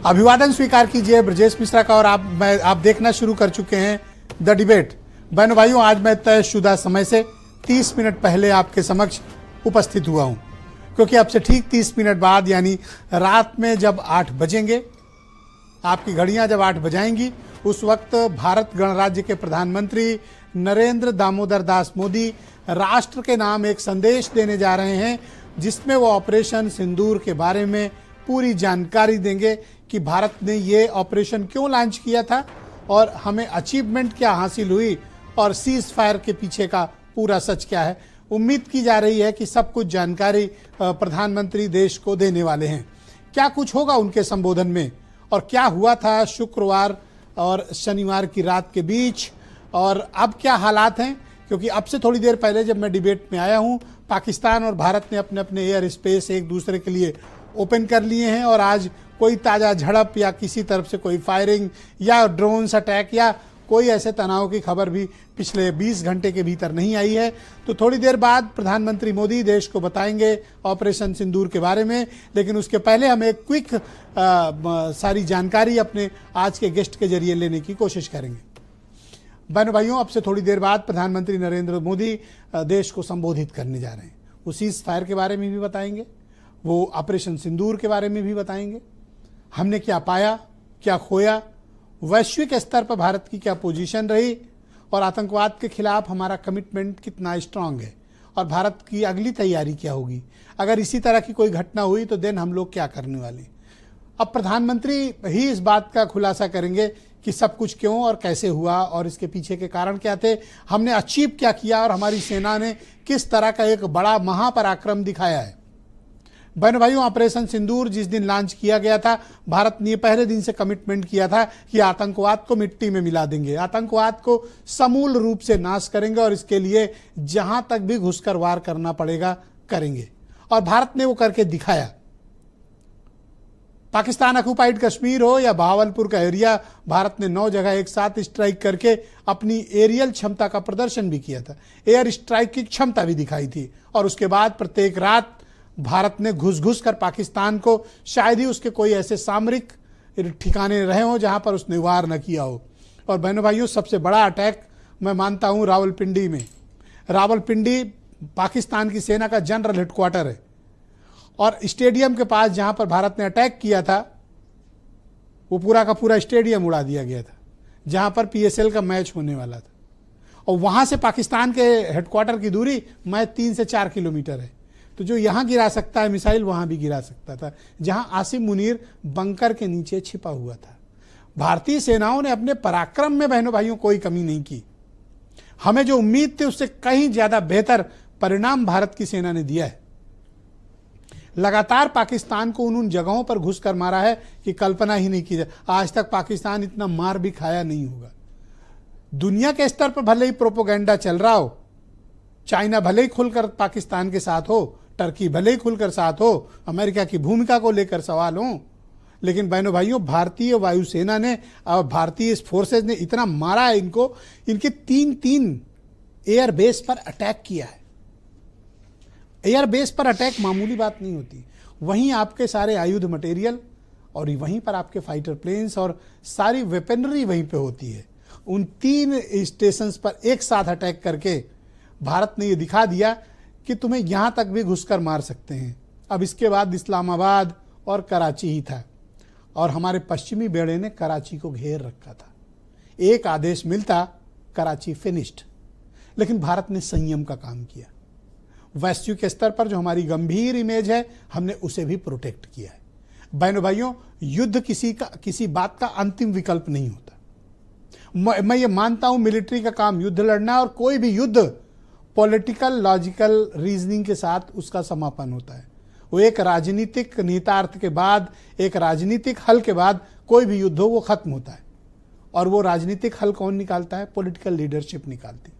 अभिवादन स्वीकार कीजिए ब्रजेश मिश्रा का। और आप देखना शुरू कर चुके हैं द डिबेट। बहनों भाइयों, आज मैं तयशुदा समय से 30 मिनट पहले आपके समक्ष उपस्थित हुआ हूं, क्योंकि अब से ठीक 30 मिनट बाद यानी रात में जब 8 बजेंगे, आपकी घड़ियां जब 8 बजाएंगी, उस वक्त भारत गणराज्य के प्रधानमंत्री नरेंद्र दामोदर दास मोदी राष्ट्र के नाम एक संदेश देने जा रहे हैं, जिसमें वो ऑपरेशन सिंदूर के बारे में पूरी जानकारी देंगे कि भारत ने ये ऑपरेशन क्यों लॉन्च किया था और हमें अचीवमेंट क्या हासिल हुई और सीज फायर के पीछे का पूरा सच क्या है। उम्मीद की जा रही है कि सब कुछ जानकारी प्रधानमंत्री देश को देने वाले हैं। क्या कुछ होगा उनके संबोधन में और क्या हुआ था शुक्रवार और शनिवार की रात के बीच, और अब क्या हालात हैं, क्योंकि अब से थोड़ी देर पहले जब मैं डिबेट में आया हूं, पाकिस्तान और भारत ने अपने अपने एयर स्पेस एक दूसरे के लिए ओपन कर लिए हैं और आज कोई ताज़ा झड़प या किसी तरफ से कोई फायरिंग या ड्रोन्स अटैक या कोई ऐसे तनाव की खबर भी पिछले 20 घंटे के भीतर नहीं आई है। तो थोड़ी देर बाद प्रधानमंत्री मोदी देश को बताएंगे ऑपरेशन सिंदूर के बारे में, लेकिन उसके पहले हम एक क्विक सारी जानकारी अपने आज के गेस्ट के जरिए लेने की कोशिश करेंगे। बहनों भाइयों, अब से थोड़ी देर बाद प्रधानमंत्री नरेंद्र मोदी देश को संबोधित करने जा रहे हैं। वो सीज फायर के बारे में भी बताएंगे, वो ऑपरेशन सिंदूर के बारे में भी बताएंगे, हमने क्या पाया, क्या खोया, वैश्विक स्तर पर भारत की क्या पोजीशन रही और आतंकवाद के खिलाफ हमारा कमिटमेंट कितना स्ट्रांग है और भारत की अगली तैयारी क्या होगी। अगर इसी तरह की कोई घटना हुई तो देन हम लोग क्या करने वाले हैं। अब प्रधानमंत्री ही इस बात का खुलासा करेंगे कि सब कुछ क्यों और कैसे हुआ और इसके पीछे के कारण क्या थे, हमने अचीव क्या किया और हमारी सेना ने किस तरह का एक बड़ा महापराक्रम दिखाया है। बहनों भाइयों, ऑपरेशन सिंदूर जिस दिन लॉन्च किया गया था, भारत ने पहले दिन से कमिटमेंट किया था कि आतंकवाद को मिट्टी में मिला देंगे, आतंकवाद को समूल रूप से नाश करेंगे और इसके लिए जहां तक भी घुसकर वार करना पड़ेगा करेंगे, और भारत ने वो करके दिखाया। पाकिस्तान ऑक्युपाइड कश्मीर हो या बहावलपुर का एरिया, भारत ने 9 जगह एक साथ स्ट्राइक करके अपनी एरियल क्षमता का प्रदर्शन भी किया था, एयर स्ट्राइक की क्षमता भी दिखाई थी। और उसके बाद प्रत्येक रात भारत ने घुस घुस कर पाकिस्तान को, शायद ही उसके कोई ऐसे सामरिक ठिकाने रहे हों जहां पर उसने वार न किया हो। और बहनों भाइयों, सबसे बड़ा अटैक मैं मानता हूं रावलपिंडी में। रावलपिंडी पाकिस्तान की सेना का जनरल हेडक्वार्टर है और स्टेडियम के पास जहां पर भारत ने अटैक किया था, वो पूरा का पूरा स्टेडियम उड़ा दिया गया था जहां पर PSL का मैच होने वाला था। और वहां से पाकिस्तान के हेडक्वार्टर की दूरी 3 से 4 किलोमीटर है। तो जो यहां गिरा सकता है मिसाइल, वहां भी गिरा सकता था, जहां आसिम मुनीर बंकर के नीचे छिपा हुआ था। भारतीय सेनाओं ने अपने पराक्रम में बहनों भाइयों कोई कमी नहीं की। हमें जो उम्मीद थी उससे कहीं ज्यादा बेहतर परिणाम भारत की सेना ने दिया है। लगातार पाकिस्तान को उन जगहों पर घुसकर मारा है कि कल्पना ही नहीं की जाए। आज तक पाकिस्तान इतना मार भी खाया नहीं होगा। दुनिया के स्तर पर भले ही प्रोपोगेंडा चल रहा हो, चाइना भले ही खुलकर पाकिस्तान के साथ हो, टर्की भले ही खुलकर साथ हो, अमेरिका की भूमिका को लेकर सवाल हो, लेकिन बहनों भाइयों, भारतीय वायुसेना ने और भारतीय फोर्सेज ने इतना मारा है इनको, इनके 3 एयर बेस पर अटैक किया है। एयर बेस पर अटैक मामूली बात नहीं होती। वहीं आपके सारे आयुध मटेरियल और वहीं पर आपके फाइटर प्लेन्स और सारी वेपनरी वहीं पे होती है। उन 3 स्टेशंस पर एक साथ अटैक करके भारत ने ये दिखा दिया कि तुम्हें यहां तक भी घुसकर मार सकते हैं। अब इसके बाद इस्लामाबाद और कराची ही था और हमारे पश्चिमी बेड़े ने कराची को घेर रखा था। एक आदेश मिलता, कराची फिनिश्ड। लेकिन भारत ने संयम का काम किया। वैश्विक स्तर पर जो हमारी गंभीर इमेज है, हमने उसे भी प्रोटेक्ट किया है। बहनों भाइयों, युद्ध किसी बात का अंतिम विकल्प नहीं होता। मैं ये मानता हूं मिलिट्री का काम युद्ध लड़ना, और कोई भी युद्ध पॉलिटिकल लॉजिकल रीजनिंग के साथ उसका समापन होता है। वो एक राजनीतिक निहितार्थ के बाद, एक राजनीतिक हल के बाद कोई भी युद्ध हो वो खत्म होता है। और वो राजनीतिक हल कौन निकालता है? पॉलिटिकल लीडरशिप निकालती।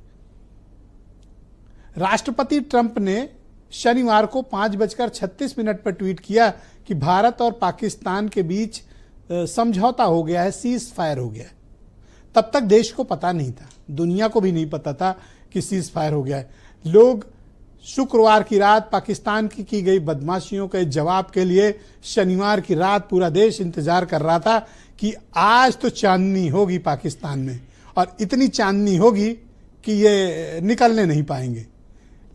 राष्ट्रपति ट्रंप ने शनिवार को 5:36 पर ट्वीट किया कि भारत और पाकिस्तान के बीच समझौता हो गया है, सीज फायर हो गया है। तब तक देश को पता नहीं था, दुनिया को भी नहीं पता था कि सीज फायर हो गया है। लोग शुक्रवार की रात पाकिस्तान की गई बदमाशियों के जवाब के लिए शनिवार की रात पूरा देश इंतजार कर रहा था कि आज तो चांदनी होगी पाकिस्तान में, और इतनी चांदनी होगी कि ये निकलने नहीं पाएंगे।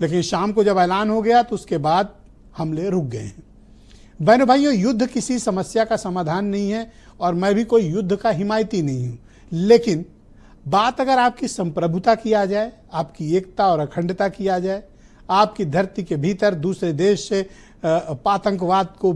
लेकिन शाम को जब ऐलान हो गया तो उसके बाद हमले रुक गए हैं। बहनों भाइयों, युद्ध किसी समस्या का समाधान नहीं है और मैं भी कोई युद्ध का हिमायती नहीं हूं, लेकिन बात अगर आपकी संप्रभुता की आ जाए, आपकी एकता और अखंडता की आ जाए, आपकी धरती के भीतर दूसरे देश से आतंकवाद को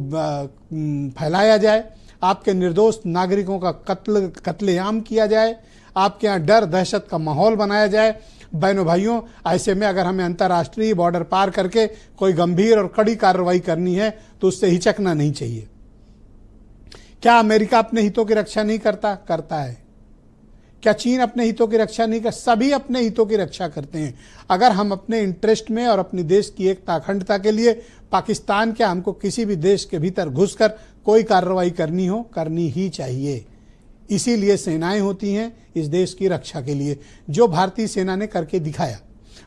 फैलाया जाए, आपके निर्दोष नागरिकों का कत्लेआम किया जाए, आपके यहाँ डर दहशत का माहौल बनाया जाए, बहनों भाइयों, ऐसे में अगर हमें अंतर्राष्ट्रीय बॉर्डर पार करके कोई गंभीर और कड़ी कार्रवाई करनी है तो उससे हिचकना नहीं चाहिए। क्या अमेरिका अपने हितों की रक्षा नहीं करता है? क्या चीन अपने हितों की रक्षा नहीं कर? सभी अपने हितों की रक्षा करते हैं। अगर हम अपने इंटरेस्ट में और अपने देश की एकता अखंडता के लिए पाकिस्तान के हमको किसी भी देश के भीतर घुसकर कोई कार्रवाई करनी हो, करनी ही चाहिए। इसीलिए सेनाएं होती हैं, इस देश की रक्षा के लिए, जो भारतीय सेना ने करके दिखाया।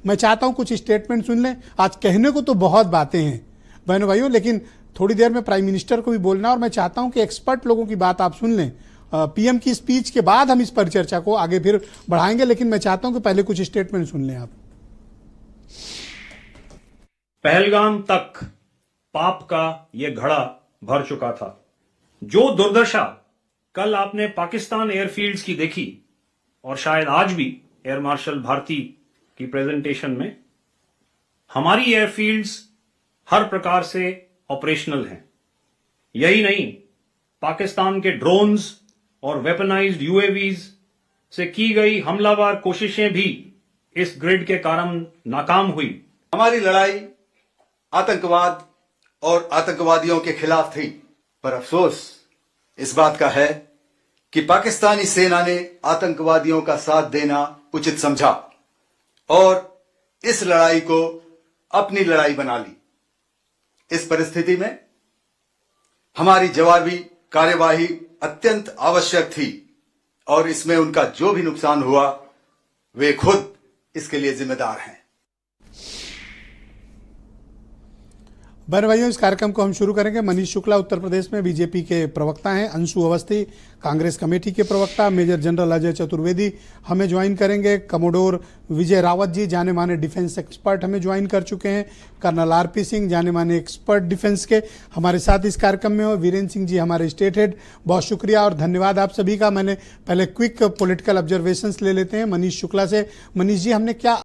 मैं चाहता हूं कुछ स्टेटमेंट सुन लें। आज कहने को तो बहुत बातें हैं बहनों भाइयों, लेकिन थोड़ी देर में प्राइम मिनिस्टर को भी बोलना, और मैं चाहता हूं कि एक्सपर्ट लोगों की बात आप सुन लें। पीएम की स्पीच के बाद हम इस पर चर्चा को आगे फिर बढ़ाएंगे, लेकिन मैं चाहता हूं कि पहले कुछ स्टेटमेंट सुन लें आप। पहलगाम तक पाप का ये घड़ा भर चुका था। जो दुर्दशा कल आपने पाकिस्तान एयरफील्ड्स की देखी, और शायद आज भी एयर मार्शल भारती की प्रेजेंटेशन में, हमारी एयरफील्ड्स हर प्रकार से ऑपरेशनल हैं। यही नहीं, पाकिस्तान के ड्रोन्स और वेपनाइज्ड यूएवीज से की गई हमलावर कोशिशें भी इस ग्रिड के कारण नाकाम हुई। हमारी लड़ाई आतंकवाद और आतंकवादियों के खिलाफ थी, पर अफसोस इस बात का है कि पाकिस्तानी सेना ने आतंकवादियों का साथ देना उचित समझा और इस लड़ाई को अपनी लड़ाई बना ली। इस परिस्थिति में हमारी जवाबी कार्यवाही अत्यंत आवश्यक थी, और इसमें उनका जो भी नुकसान हुआ वे खुद इसके लिए जिम्मेदार हैं। बहन भाइयों, इस कार्यक्रम को हम शुरू करेंगे। मनीष शुक्ला उत्तर प्रदेश में बीजेपी के प्रवक्ता हैं, अंशु अवस्थी कांग्रेस कमेटी के प्रवक्ता, मेजर जनरल अजय चतुर्वेदी हमें ज्वाइन करेंगे, कमोडोर विजय रावत जी जाने माने डिफेंस एक्सपर्ट हमें ज्वाइन कर चुके हैं, कर्नल आरपी सिंह जाने माने एक्सपर्ट डिफेंस के हमारे साथ इस कार्यक्रम में हो, वीरेंद्र सिंह जी हमारे स्टेट हेड। बहुत शुक्रिया और धन्यवाद आप सभी का। मैंने पहले क्विक पॉलिटिकल ऑब्जर्वेशंस ले लेते हैं मनीष शुक्ला से। मनीष जी, हमने क्या